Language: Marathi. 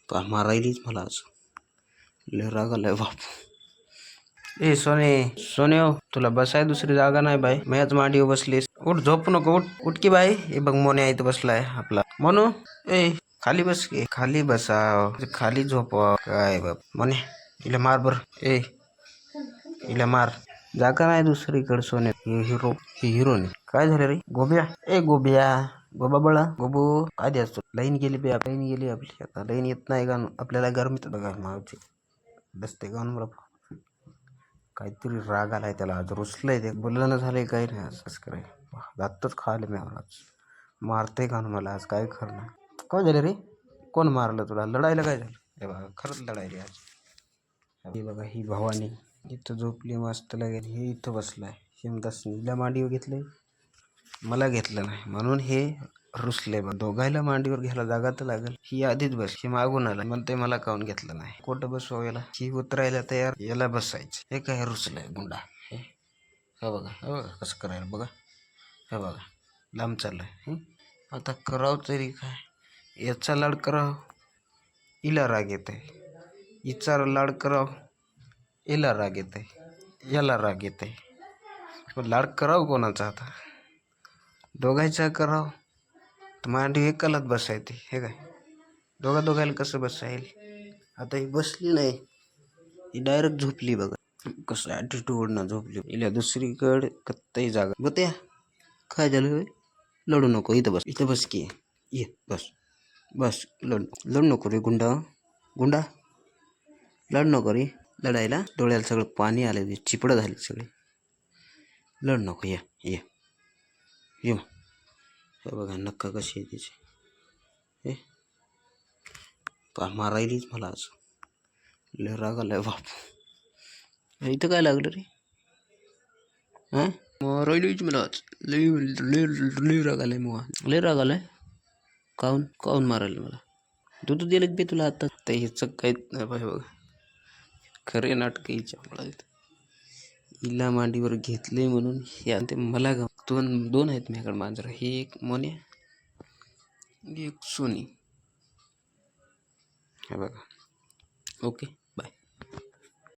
का मारायलीच मला आज. लय राग आलाय बाप. ए सोने सोने हो, तुला बसाय दुसरी जागा नाही बाई. मॅच मांडीवर बसलीस. उठ, झोप नको. उठ की बाई. हे बघ मोन्या इथं बसलाय आपला. म्हणू ए खाली बस की. खाली बसाव, खाली झोपवा. काय बाप मोन्या, इला मार बर. ए इला मार. जागा नाही दुसरीकडे सोने. हिरो नाही. काय झालं रे गोब्या? ए गोब्या, गोबा बळा, गोबू काय द्यायचं? लाईन गेली बे, लाईन गेली आपली. आता लाईन येत नाही का आपल्याला? गरमीत बघा मावची बसते का मला. काहीतरी राग आलाय त्याला आज. रुसलंय ते, बोलणं झालंय काही नाही आज. कसं कराय दातच खाले मी आज. मारते का मला आज? काय खरं नाही. काय झालं रे? कोण मारलं तुला? लढायला काय झालं? हे बघा खरंच लढायली आज. हे बघा ही भवानी इथं झोपली मस्त लागेल. हे इथं बसलाय. हिला मांडीवर घेतलंय, मला घेतलं नाही म्हणून हे रुसले. दोघायला मांडीवर घ्यायला जागा तर लागेल. ही आधीच बस. ही मागून आला म्हणते मला काऊन घेतलं नाही. कुठं बसव याला? ही उतरायला तयार, याला बसायचं. हे काय रुसलंय गुंडा. हे बघा, हे बघा कसं करायला बघा. हे बघा लांब चाललाय. आता करावं तरी काय? याचा लाड कराव, हिला राग येत आहे. हिचा लाड कराव, हिला राग येत आहे. याला राग येत आहे. लाड कराव कोणाचा आता? दोघायचा कराव तर मांडी एकालाच बसायते. हे काय दोघायला कसं बसायला? आता ही बसली नाही, ही डायरेक्ट झोपली बघा. कसं ॲटिट्यूडनं झोपली. इला दुसरीकडे कत्ताही जागा. बत्या काय झालं? लढू नको, इथं बस. इथं बस की. ये बस बस. लढू नको रे गुंडा. गुंडा लढ नको रे. लढायला डोळ्याला सगळं पाणी आलं, चिपडं झाली सगळे. लढ नको. ये ये ये. हे बघा नक्का कशी आहे तिची. हे का मारायलीच मला आज. लय राग आलाय बाप. इथं काय लागलं रे? हां मारायलीच मला आज. लय राग आलाय मग. लय राग आलाय. काऊन मारायला मला? दूध दिलं बे तुला आता. ह्याचं काहीच नाही पाहिजे बघा. खरे नाटक हिच्या मला. हिला मांडीवर घेतले म्हणून हे ते मला दोन आहेत माझ्याकडे मांजर. हे एक मोन्या, एक सोनी. हे बघा ओके.